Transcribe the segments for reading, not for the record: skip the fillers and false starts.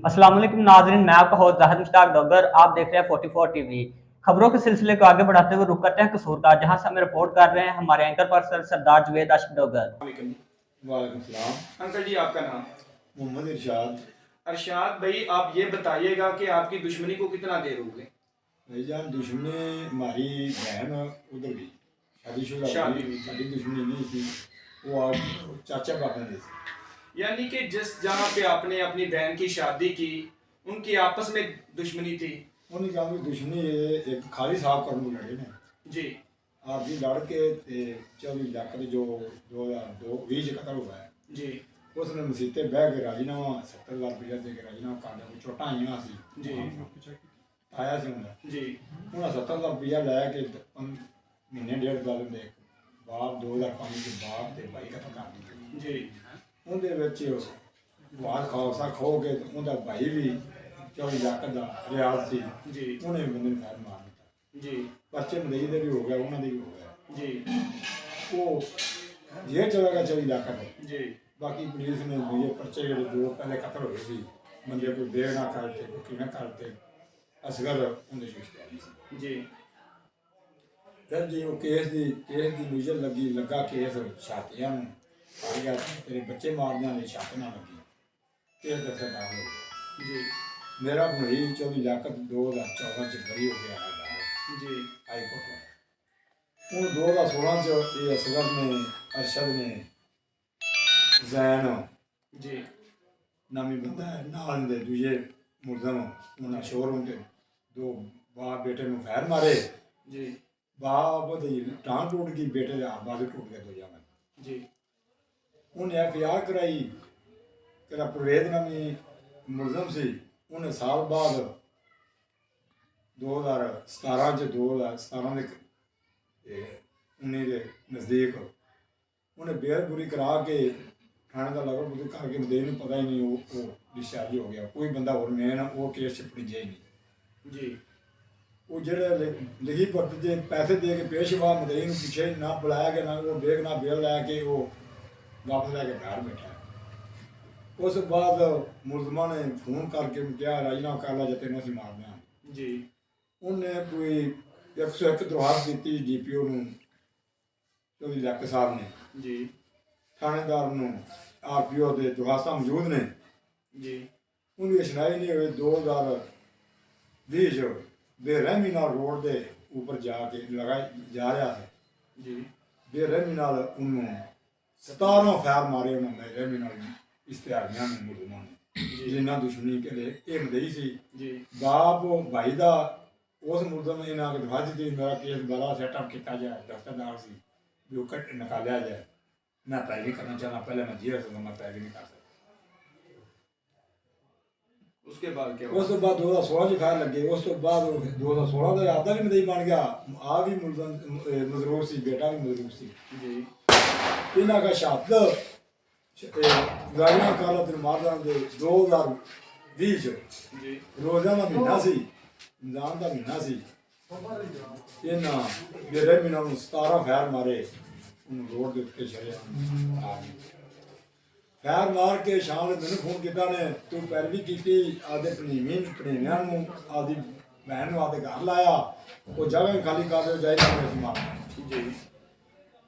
अस्सलाम वालेकुम नाज़रीन, मैं आपका होस्ट ज़ाहिर मुश्ताक डॉगर। आप देख रहे हैं 44 टीवी। खबरों के सिलसिले को आगे बढ़ाते हुए रुक करते हैं कसूर का, जहां से हमें रिपोर्ट कर रहे हैं हमारे एंकर पर्सन सरदार जुवेद आशिक डॉगर। वालेकुम सलाम। अंकल जी, आपका नाम? मोहम्मद इरशाद। अरशाद भाई, आप ये बताइएगा कि आपकी दुश्मनी को कितना देर हो गई? भाईजान दुश्मनी हमारी बहन उधर भी शादीशुदा शादी हुई, हुई। साड़ी दुश्मनी नहीं थी। वो आज चाचा पापा ने थी। यानी कि जिस जहाँ पे आपने अपनी बहन की शादी की, उनकी आपस में दुश्मनी थी? उन्हें कहा कि दुश्मनी ये एक खाली साहब करने लगे ने जी आप जी लड़ के 24 लाख जो 2020 कतल हुआ है, जी उसने मसीते बह के राजीनामा 70,000 रुपया दे के राजीनामा कर दिया। चोटा आईया सी जी आया सी उन्हें जी 70,000 रुपया लैके महीने डेढ़ साल दे बाप 2005 के बाप के भाई कतल कर दिया जी ਉਹਦੇ ਬਾਹਰ ਖਾਲਸਾ ਖੋ ਕੇ ਉਹਦਾ ਭਾਈ ਵੀ 24 ਲੱਖ ਦਾ ਰਿਆਜ਼ ਸੀ जी ਉਹਨੇ ਬੰਦੇ ਨੂੰ ਫੈਰ ਮਾਰ ਦਿੱਤਾ। जी ਪਰਚੇ ਮਦਈ ਦੇ ਵੀ ਹੋ ਗਿਆ, ਉਹਨਾਂ ਦੇ ਵੀ ਹੋ ਗਿਆ। जी ਉਹ ਜੇਲ੍ਹ ਚਲਾ ਗਿਆ 24 ਲੱਖ ਦਾ। जी ਬਾਕੀ ਪੁਲਿਸ ਨੇ ਦੂਜੇ ਪਰਚੇ ਜਿਹੜੇ ਦੋ ਪਹਿਲੇ ਕਤਲ ਹੋਏ ਸੀ, ਬੰਦੇ ਕੋਈ ਬੇਗ ਨਾ ਕਰਦੇ ਕੋਈ ਕਿਵੇਂ ਕਰਦੇ, ਅਸਗਰ ਉਹਦੇ ਸ਼ਿਸ਼ਟਾਰੀ ਸੀ। जी ਫਿਰ ਜੀ ਉਹ ਕੇਸ ਦੀ ਮੁਜਰ ਲੱਗਾ ਕੇਸ ਛਾਤੀਆਂ ਨੂੰ ਆ ਗਿਆ, ਤੇਰੇ ਬੱਚੇ ਮਾਰਦਿਆਂ ਨੇ ਛੱਤ ਨਾ ਲੱਗੀ, ਇਹ ਦਫਤਰ ਦਾਖਲ ਹੋ ਗਿਆ। जी ਮੇਰਾ ਭਣੋਈ 24 ਲੱਖ 2014 ਚ ਬਰੀ ਹੋ ਗਿਆ ਹੈ जी ਹਾਈ ਕੋਰਟ। ਹੁਣ 2016 ਚ ਇਹ ਅਸਗਰ ਨੇ ਅਰਸ਼ਦ ਨੇ ਜ਼ੈਨ जी ਨਾਮੀ ਬੰਦਾ ਹੈ ਨਾਲ ਦੇ ਦੂਜੇ ਮੁਲਜ਼ਮ ਉਹਨਾਂ ਸ਼ੋਰੂਮ ਤੇ ਦੋ ਬਾਪ ਬੇਟੇ ਨੂੰ ਫੈਰ ਮਾਰੇ। जी ਬਾਪ ਦੀ ਟਾਂਗ ਟੁੱਟ ਗਈ, ਬੇਟੇ ਦਾ ਬਾਜ਼ੂ ਟੁੱਟ ਗਿਆ ਦੋ ਜਾਵਾਂ। जी ਉਹਨੇ ਐਫਆਰ ਕਰਾਈ, ਤੇਰਾ ਪ੍ਰਵੇਦ ਨਾਮੀ ਮੁਲਜ਼ਮ ਸੀ। ਉਹਨੇ ਸਾਲ ਬਾਅਦ 2017 ਚ 2017 ਦੇ 19 ਦੇ ਨਜ਼ਦੀਕ ਉਹਨੇ ਬੇਰ ਪੂਰੀ ਕਰਾ ਕੇ ਥਾਣੇ ਦਾ ਲਗਭਗ ਬੁੱਧ ਕਰਕੇ ਦੇ ਨੂੰ ਪਤਾ ਹੀ ਨਹੀਂ ਉਹ ਡਿਸਚਾਰਜ ਹੋ ਗਿਆ। ਕੋਈ ਬੰਦਾ ਹੋਰ ਮੇਨ ਉਹ ਕੇਸ 'ਚ ਪੜਿਆ ਹੀ ਨਹੀਂ। जी ਉਹ ਜਿਹੜੇ ਲਿਖੀ ਪੜਤ ਦੇ ਪੈਸੇ ਦੇ ਕੇ ਪੇਸ਼ਵਾ ਮਦਈ ਨੂੰ ਪਿੱਛੇ ਨਾ ਬੁਲਾਇਆ ਗਿਆ, ਨਾ ਉਹ ਬੇਗ ਨਾ ਬੇਲ ਲੈ ਕੇ ਉਹ ਵਾਪਸ ਲੈ ਕੇ ਘਰ ਬੈਠਾ। ਉਸ ਬਾਅਦ ਮੁਲਜ਼ਮਾਂ ਨੇ ਫੋਨ ਕਰਕੇ ਕਿਹਾ ਰਾਜੀਨਾਮਾ ਕਰ ਲਾ ਜਾਂ ਤੈਨੂੰ ਅਸੀਂ ਮਾਰਦੇ ਹਾਂ। जी ਉਹਨੇ ਕੋਈ 101 ਦਰਖਾਸਤ ਦਿੱਤੀ ਡੀਪੀਓ ਨੂੰ, 24 ਲੱਖ ਸਾਹਿਬ ਨੇ जी ਥਾਣੇਦਾਰ ਨੂੰ, ਆਰਪੀਓ ਦੇ ਦਰਖਾਸਤਾਂ ਮੌਜੂਦ ਨੇ। जी ਉਹਦੀ ਸੁਣਾਈ ਨਹੀਂ ਹੋਈ। 2020 ਚ ਬੇਰਹਿਮੀ ਨਾਲ ਰੋਡ ਦੇ ਉੱਪਰ ਜਾ ਕੇ ਜਾ ਰਿਹਾ ਸੀ। जी ਬੇਰਹਿਮੀ ਨਾਲ ਉਹਨੂੰ 17 ਫੈਰ ਮਾਰੇ ਉਹਨਾਂ ਨੇ ਬੇਰਹਿਮੀ ਨਾਲ ਇਸ਼ਤਿਹਾਰੀਆਂ ਨੇ ਮੁਲਜ਼ਮਾਂ ਨੇ ਜਿੰਨਾ ਦੁਸ਼ਮਣੀ ਕੇ ਲਈ ਇਹ ਮਦਈ ਸੀ। जी ਬਾਪ ਭਾਈ ਦਾ ਉਸ ਮੁਲਜ਼ਮ ਨੇ ਇਹਨਾਂ ਕੇ ਦਵਾਜ ਦਿੱਤੀ ਮੇਰਾ ਕੇਸ ਬੜਾ ਸੈਟਅਪ ਕੀਤਾ ਜਾਏ, ਦਫਤਰਦਾਰ ਸੀ ਵੀ ਉਹ ਕੱਟ ਨਿਕਾਲਿਆ ਜਾਏ। ਮੈਂ ਪੈਰ ਨਹੀਂ ਕਰਨਾ ਚਾਹਨਾ, ਪਹਿਲੇ ਮੈਂ ਜੇਲ੍ਹ से मैं पैर नहीं कर सकता। उसके बाद क्या ਉਸ ਤੋਂ ਬਾਅਦ 2016 ਚ ਫੈਰ ਲੱਗੇ। ਉਸ ਤੋਂ ਬਾਅਦ 2016 ਦਾ ਆਦਾ ਵੀ ਮਦਈ ਬਣ ਗਿਆ। ਆ ਵੀ ਮੁਲਜ਼ਮ ਮਜ਼ਰੂਰ ਸੀ, ਬੇਟਾ ਵੀ ਮਜ਼ਰੂਰ ਸੀ। जी ਇਹਨਾਂ ਦਾ ਸ਼ਹਾਦਤ ਗਾੜੀਆਂ ਕਾਲਾ ਤੇ ਮਾਰਦਾਂ ਦੇ 2020 ਚ जी ਰੋਜ਼ਾਨਾ ਦਾ ਮਹੀਨਾ ਸੀ, ਰਮਜ਼ਾਨ ਦਾ ਮਹੀਨਾ ਸੀ। ਇਹਨਾਂ ਮੇਰੇ ਮਹੀਨਾ ਨੂੰ 17 ਫੈਰ ਮਾਰੇ, ਉਹਨੂੰ ਰੋਡ ਦੇ ਉੱਤੇ ਛੜਿਆ ਆ ਗਈ। ਫੈਰ ਮਾਰ ਕੇ ਸ਼ਾਮ ਨੂੰ ਮੈਨੂੰ ਫੋਨ ਕੀਤਾ ਨੇ, ਤੂੰ ਪੈਰਵੀ ਕੀਤੀ ਆਦੇ ਭਣੇਵਿਆਂ ਨੂੰ, ਆਦੀ ਭੈਣ ਨੂੰ ਆਦੇ ਘਰ ਲਾਇਆ, ਉਹ ਜਗ੍ਹਾ ਖਾਲੀ ਕਰ ਦਿਓ ਜਾਏ ਤਾਂ ਅਸੀਂ ਮਾਰਨਾ। जी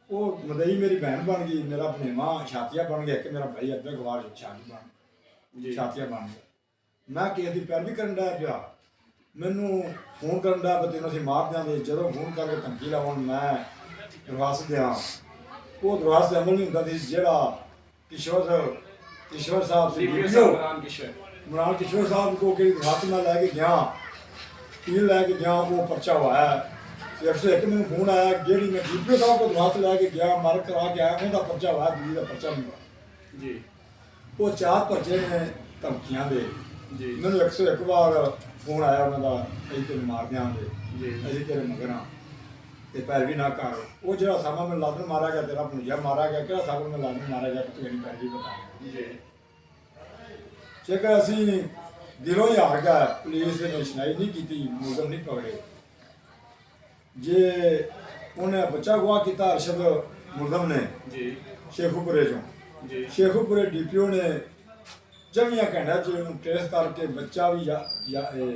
ਉਹ ਮਦਈ ਮੇਰੀ ਭੈਣ ਬਣ ਗਈ, ਮੇਰਾ ਭਣੇਵਾ ਛਾਤੀਆ ਬਣ ਗਿਆ, ਇੱਕ ਮੇਰਾ ਭਾਈ ਅੱਧਾ ਗਵਾਰ ਛਾਤੀ ਬਣ जी ਛਾਤੀਆ ਬਣ ਗਿਆ। ਮੈਂ ਕਿਸੇ ਦੀ ਪੈਰਵੀ ਕਰਨ ਦਾ ਪਿਆ, ਮੈਨੂੰ ਫੋਨ ਕਰਨ ਦਾ ਵੀ ਤੈਨੂੰ ਅਸੀਂ ਮਾਰ ਦਿਆਂਗੇ। ਜਦੋਂ ਫੋਨ ਕਰਕੇ ਧਮਕੀ ਲਾਉਣ ਮੈਂ ਦਰਖਾਸਤ ਦਿਆਂ, ਉਹ ਦਰਖਾਸਤ ਤੇ ਅਮਲ ਨਹੀਂ ਹੁੰਦਾ ਸੀ। ਜਿਹੜਾ ਕਿਸ਼ੋਰ ਸਾਹਿਬ ਸੀ ਮਰਾਨ ਕਿਸ਼ੋਰ ਸਾਹਿਬ ਕੋ ਕਿਹੜੀ ਦਰਖਾਸਤ ਮੈਂ ਲੈ ਕੇ ਗਿਆ, ਪੀਲ ਲੈ ਕੇ ਗਿਆ, ਉਹ ਪਰਚਾ ਹੋਇਆ। 101 ਮੈਨੂੰ ਫੋਨ ਆਇਆ, ਜਿਹੜੀ ਮੈਂ ਡੀਪੀਓ ਸਾਹਿਬ ਕੋਲ ਦਰਖਾਸਤ ਲੈ ਕੇ ਗਿਆ, ਮਾਰ ਕਰਾ ਕੇ ਆਇਆ, ਉਹਦਾ ਪਰਚਾ ਹੋਇਆ, ਦੂਜੀ ਦਾ ਪਰਚਾ ਨਹੀਂ ਹੋਇਆ। जी ਉਹ 4 ਪਰਚੇ ਨੇ ਧਮਕੀਆਂ ਦੇ। जी ਮੈਨੂੰ 101 ਵਾਰ ਫੋਨ ਆਇਆ ਉਹਨਾਂ ਦਾ, ਅਸੀਂ ਤੈਨੂੰ ਮਾਰ ਦਿਆਂਗੇ, जी ਅਸੀਂ ਤੇਰੇ ਮਗਰ ਹਾਂ ਤੇ ਪੈਰਵੀ ਨਾ ਕਰ। ਉਹ ਜਿਹੜਾ ਸਾਮਾ ਮੈਨੂੰ ਲਾਦਨ ਮਾਰਿਆ ਗਿਆ, ਤੇਰਾ ਭਣੀਆ ਮਾਰਿਆ ਗਿਆ, ਕਿਹੜਾ ਸਾਬਰ ਮੈਂ ਲਾਦਨ ਮਾਰਿਆ ਗਿਆ, ਤੂੰ ਇਹਨੀ ਪੈਰਵੀ ਬਤਾ। जी ਜੇਕਰ ਅਸੀਂ ਦਿਲੋਂ ਹੀ ਹਾਰ ਗਏ, ਪੁਲਿਸ ਨੇ ਸੁਣਾਈ ਨਹੀਂ ਕੀਤੀ, ਮੁਲਜ਼ਮ ਨਹੀਂ ਪਕੜੇ। ਜੇ ਉਹਨੇ ਬੱਚਾ ਗਵਾ ਕੀਤਾ ਅਰਸ਼ਦ ਮੁਲਜ਼ਮ ਨੇ जी ਸ਼ੇਖੂਪੁਰੇ ਚੋਂ, जी ਸ਼ੇਖੂਪੁਰੇ ਡੀਪੀਓ ਨੇ ਚੌਵੀਆਂ ਘੰਟਿਆਂ 'ਚ ਉਹਨੂੰ ਟ੍ਰੇਸ ਕਰਕੇ ਬੱਚਾ ਵੀ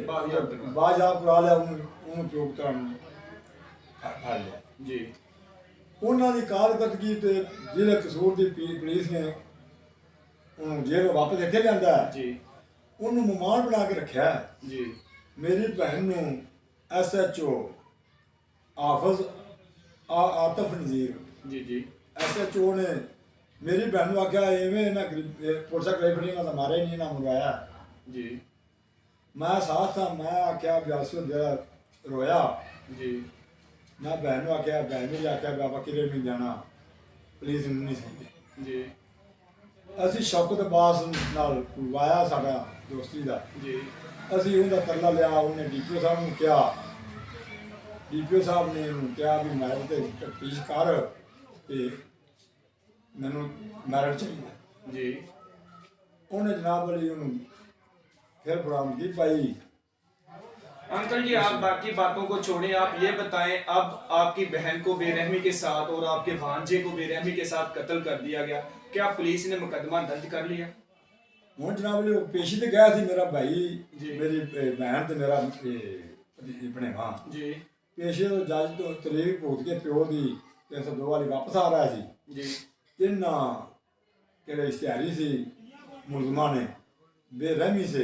ਬਾਜ਼ਿਆਬ ਬਾਜ਼ਾਬ ਕਰਾ ਲਿਆ, ਉਹਨੂੰ ਪਿਓ ਪੁੱਤਰਾਂ ਨੂੰ ਫੜ ਲਿਆ। ਜੀ ਉਹਨਾਂ ਦੀ ਕਾਰਕਰਦਗੀ ਤੇ ਜਿਹੜੇ ਕਸੂਰ ਦੀ ਪੁਲਿਸ ਨੇ ਉਹਨੂੰ ਜੇਲ੍ਹ ਵਾਪਸ ਇੱਥੇ ਲਿਆਂਦਾ ਹੈ, ਜੀ ਉਹਨੂੰ ਮਹਿਮਾਨ ਬਣਾ ਕੇ ਰੱਖਿਆ ਹੈ। ਜੀ ਮੇਰੀ ਭੈਣ ਨੂੰ SHO ਹਾਫਿਜ਼ ਆਤਫ ਨਜ਼ੀਰ ਜੀ ਜੀ SHO ਨੇ ਮੇਰੀ ਭੈਣ ਨੂੰ ਆਖਿਆ ਐਵੇਂ ਇਹਨਾਂ ਪੁਲਿਸ ਗ੍ਰਿਫਤਾਰੀ ਇਹਨਾਂ ਦਾ ਮਾਰਿਆ ਹੀ ਨਹੀਂ, ਇਹਨਾਂ ਮੰਗਵਾਇਆ। ਜੀ ਮੈਂ ਸਾਥ ਸਾਂ, ਮੈਂ ਆਖਿਆ ਬਿਆਸੂ ਜਿਹੜਾ ਰੋਇਆ, ਜੀ ਮੈਂ ਭੈਣ ਨੂੰ ਆਖਿਆ, ਭੈਣ ਨੇ ਆਖਿਆ ਬਾਬਾ ਕਿਰੇ ਨਹੀਂ ਜਾਣਾ, ਪੁਲਿਸ ਨੂੰ ਨਹੀਂ ਸੁਣਦੀ। ਜੀ ਅਸੀਂ ਸ਼ੌਕਤ ਬਾਸ ਨਾਲ ਵਾਇਆ ਸਾਡਾ ਦੋਸਤੀ ਦਾ, ਜੀ ਅਸੀਂ ਉਹਦਾ ਤਰਲਾ ਲਿਆ। ਉਹਨੇ DPO ਸਾਹਿਬ ਨੂੰ ਕਿਹਾ, DPO ਸਾਹਿਬ ਨੇ ਇਹਨੂੰ ਕਿਹਾ ਵੀ ਮੈਰਿਟ ਤੇ ਤਫਤੀਸ਼ ਕਰ ਤੇ ਮੈਨੂੰ ਮੈਰਿਟ ਚਾਹੀਦਾ। जी ਉਹਨੇ ਜਨਾਬ ਵਾਲੀ ਉਹਨੂੰ फिर बरामदगी पाई। अंकल जी आप बाकी बातों को छोड़ें, आप ये बताएं अब आपकी बहन को बेरहमी के साथ और आपके भांजे को बेरहमी के साथ कत्ल कर दिया गया, क्या पुलिस ने मुकदमा दर्ज कर लिया? ਹੁਣ ਜਨਾਬ ਲਈ ਪੇਸ਼ੀ ਤੇ ਗਿਆ ਸੀ ਮੇਰਾ ਭਾਈ ਜੀ। ਮੇਰੀ ਭੈਣ ਤੇ ਮੇਰਾ ਭਣੇਵਾ जी ਪੇਸ਼ੇ ਤੋਂ ਜੱਜ ਤੋਂ ਤਰੀਕ ਭੁਗਤ ਕੇ ਪਿਓ ਦੀ 302 ਵਾਲੀ ਵਾਪਸ ਆ ਰਿਹਾ ਸੀ। जी ਤਿੰਨਾਂ ਕਿਹੜੇ ਇਸ਼ਤਿਹਾਰੀ ਸੀ ਮੁਲਜ਼ਮਾਂ ਨੇ बेरहमी से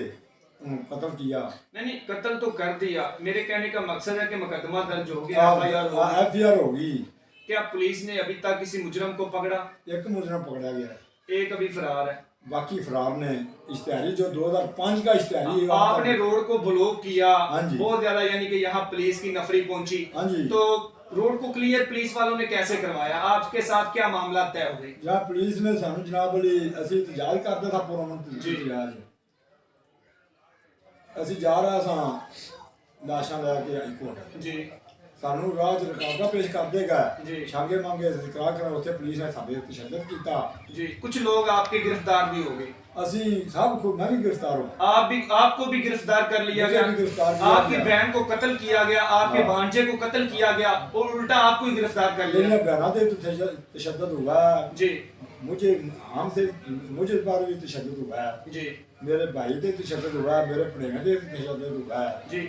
कत्ल किया। नहीं कत्ल तो कर दिया, मेरे कहने का मकसद है कि मुकदमा दर्ज हो गया, FIR होगी। क्या पुलिस ने अभी तक किसी मुजरम को पकड़ा? एक मुजरम पकड़ा गया, एक अभी फरार है, बाकी फरार ने। इश्तिहारी जो 2005 का इश्तिहारी आपने रोड को ब्लॉक किया हाँ जी। बहुत ज्यादा, यानी कि यहाँ पुलिस की नफरी पहुंची, हाँ जी। तो रोड को क्लियर पुलिस वालों ने कैसे करवाया? आपके साथ क्या मामला तय हो गए? जहाँ पुलिस ने सानू जनाब वाली असी इतजाज करते था पुरअमन जी। इतजाज ਅਸੀਂ ਜਾ ਰਹੇ ਸਾਂ ਲਾਸ਼ਾਂ ਲੈ ਕੇ ਹਾਈਕੋਰਟ जी ਸਾਨੂੰ ਰਾਜ ਰਕਾਬਾ ਪੇਸ਼ ਕਰ ਦੇਗਾ जी ਛਾਂਗੇ ਮੰਗੇ ਜ਼ਿਕਰਾ ਕਰਨ ਉੱਥੇ ਪੁਲਿਸ ਨੇ ਸਾਡੇ ਉੱਤੇ ਤਸ਼ੱਦਦ ਕੀਤਾ। जी कुछ लोग आपके गिरफ्तार भी हो गए, ਅਸੀਂ ਸਭ को मैं भी गिरफ्तार हूँ। आपको भी गिरफ्तार कर लिया मुझे गया, भी गिरफ्तार किया आपकी गया। बहन को कत्ल किया गया, आपके हाँ। भांजे को कत्ल किया गया और उल्टा आपको ही गिरफ्तार कर लिया। मेरी बहना दे तशद्दुद हुआ है, जी मुझे हमसे मुझे पर भी तशद्दुद हुआ है, जी मेरे भाई से तशद्दुद हुआ है, मेरे भणेवे से तशद्दुद हुआ है, जी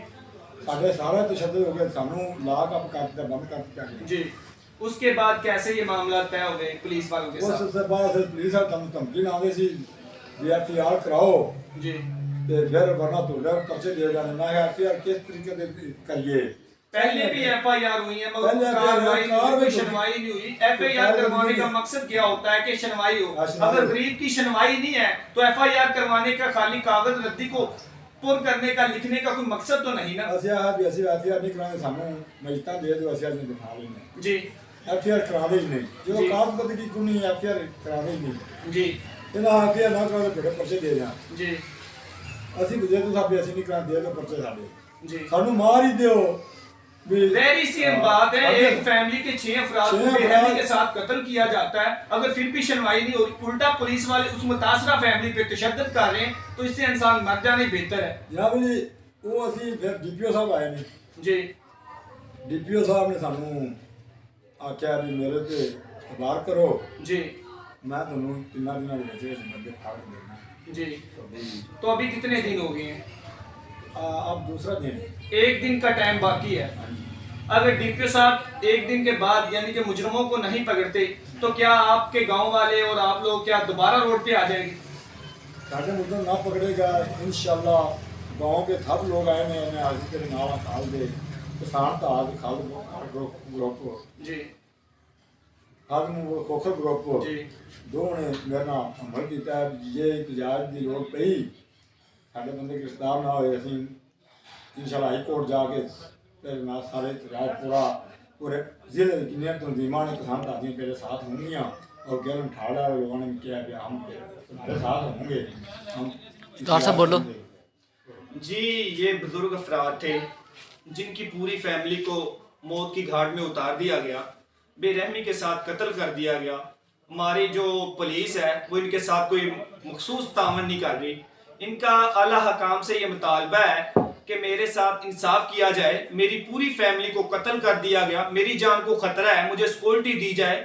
साढ़े सारा तशद्दुद हो गया। सानू लॉक अप कर दिया, बंद कर दिया गया। जी उसके बाद कैसे ये मामला तय हो गए पुलिस वालों के साथ? उससे बाद पुलिस धमकी ना दे सी FIR कराओ जी ਤੇ ਫਿਰ ਵਰਨਾ ਤੁਹਾਡਾ ਪਰਚੇ ਦੇ ਜਾਣੇ। ਮੈਂ FIR ਕਿਸ ਤਰੀਕੇ ਦੇ ਕਰੀਏ? पहले भी FIR हुई है मगर पहले कार्रवाई FIR कोई सुनवाई नहीं हुई। FIR करवाने का मकसद क्या होता है कि सुनवाई हो, अगर गरीब की सुनवाई नहीं है तो FIR करवाने का खाली कागज रद्दी को पुर करने का लिखने का कोई मकसद तो नहीं ना। ਅਸੀਂ ਆਹ ਵੀ ਅਸੀਂ FIR ਨਹੀਂ ਕਰਾਂਗੇ, ਸਾਨੂੰ ਮਜਤਾ ਦੇ ਦਿਓ, ਅਸੀਂ ਅੱਜ ਦਿਖਾ ਲੈਂਦੇ। जी FIR ਕਰਾਵੇ ਹੀ ਨਹੀਂ, ਜੋ जी। ਕਾਰਗੁਜ਼ਾਰੀ ਕੋਈ FIR ਕਰਾਵੇ ਹੀ ਨਹੀਂ। जी ਇਹਨਾਂ FIR ਨਾ ਕਰਾਓ ਤੁਹਾਡੇ ਪਰਚੇ ਦੇ ਜਾਂ जी ਅਸੀਂ ਜੇ ਤੁਸੀਂ ਸਾਡੇ ਅਸੀਂ ਨਹੀਂ ਕਰਾਂਦੇ ਦੇ ਦਿਓ ਪਰਚੇ ਸਾਡੇ, जी ਸਾਨੂੰ ਮਾਰ ਹੀ ਦਿਓ भी। वेरी सेम बात है, एक फैमिली के 6 अफराद को बेरहमी के साथ कत्ल किया जाता है, अगर फिर भी सुनवाई नहीं हो रही, उल्टा पुलिस वाले उस मुतासरा फैमिली पे तशद्दुद कर रहे हैं, तो इससे इंसान मर जाना ही बेहतर है। जनाब जी वो ਅਸੀਂ ਫਿਰ DPO ਸਾਹਿਬ ਆਏ ਨੇ। जी DPO ਸਾਹਿਬ ਨੇ ਸਾਨੂੰ ਆਖਿਆ ਵੀ ਮੇਰੇ ਤੇ ਇਤਬਾਰ ਕਰੋ, जी ਮੈਂ ਤੁਹਾਨੂੰ 3 ਦਿਨਾਂ ਦੇ ਵਿੱਚ ਬੰਦੇ ਫਾੜ ਕੇ ਦੇਣਾ। जी तो तो अभी कितने दिन हो गए हैं? अब दूसरा दिन एक दिन का टाइम बाकी है। अगर DPO साहब एक दिन के बाद यानी कि मुजरमों को नहीं पकड़ते तो क्या आपके गांव वाले और आप लोग क्या दोबारा रोड पे आ जाएंगे? साढ़े मुद्दों ना पकड़ेगा इंशाल्लाह। गांव के सब लोग आए हैं, मैं आज तेरे नाल खाल दे किसान ताज खाल ग्रुप जी खाल खोखर ग्रुप जी दो ने मेरे नाल हमल किया। जे इतजाज की लोड़ पई साढ़े बंदे गिरफ्तार ना होए, असीं इंशाल्लाह हाई कोर्ट जाके तेरे नाल सारे इतजाज पूरे जिले की जिन्नियां तंजीमां ने किसान ताजी तेरे साथ होंगियां और गैलन ठाड़ा लोगों ने किया कि हम तुम्हारे साथ होंगे। हम डॉक्टर साहब बोलो। जी ये बुजुर्ग अफराद थे जिनकी पूरी फैमिली को मौत की घाट में उतार दिया गया, बेरहमी के साथ कत्ल कर दिया गया। हमारी जो पुलिस है वो इनके साथ कोई मखसूस तामन नहीं कर रही। इनका आला हकाम से ये मुतालबा है कि मेरे साथ इंसाफ किया जाए, मेरी पूरी फैमिली को कत्ल कर दिया गया, मेरी जान को खतरा है, मुझे सिक्योरिटी दी जाए।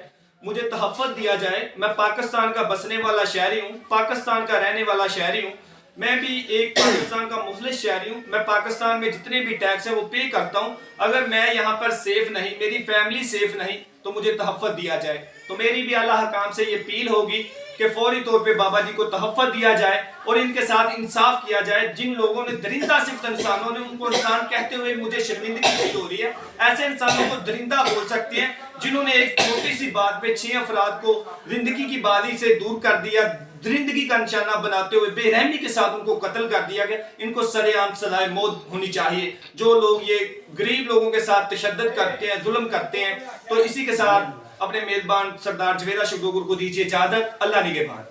मुझे तहफ़्फ़ुज़ दिया जाए। मैं पाकिस्तान का बसने वाला शहरी हूँ, पाकिस्तान का रहने वाला शहरी हूँ। मैं भी एक पाकिस्तान का मुखलिस शहरी हूँ। मैं पाकिस्तान में जितने भी टैक्स हैं वो पे करता हूँ। अगर मैं यहाँ पर सेफ नहीं, मेरी फैमिली सेफ नहीं, तो मुझे तहफ़्फ़ुज़ दिया जाए। तो मेरी भी आला हकाम से ये अपील होगी कि फौरी तौर पे बाबा जी को तहफ़्फ़ुज़ दिया जाए और इनके साथ इंसाफ किया जाए। जिन लोगों ने दरिंदा सिर्फ इंसानों ने, उनको इंसान कहते हुए मुझे शर्मिंदगी फील हो रही है। ऐसे इंसानों को दरिंदा बोल सकते हैं जिन्होंने एक छोटी सी बात पे 6 अफराद को जिंदगी की बाजी से दूर कर दिया, दरिंदगी का निशाना बनाते हुए बेरहमी के साथ उनको कत्ल कर दिया गया। इनको सरेआम सजाए मौत होनी चाहिए। जो लोग ये गरीब लोगों के साथ तशद्दुद करते हैं, जुल्म करते हैं। तो इसी के साथ अपने मेजबान सरदार जवेदा शुगुर को दीजिए इजाजत। अल्लाह निगहबान।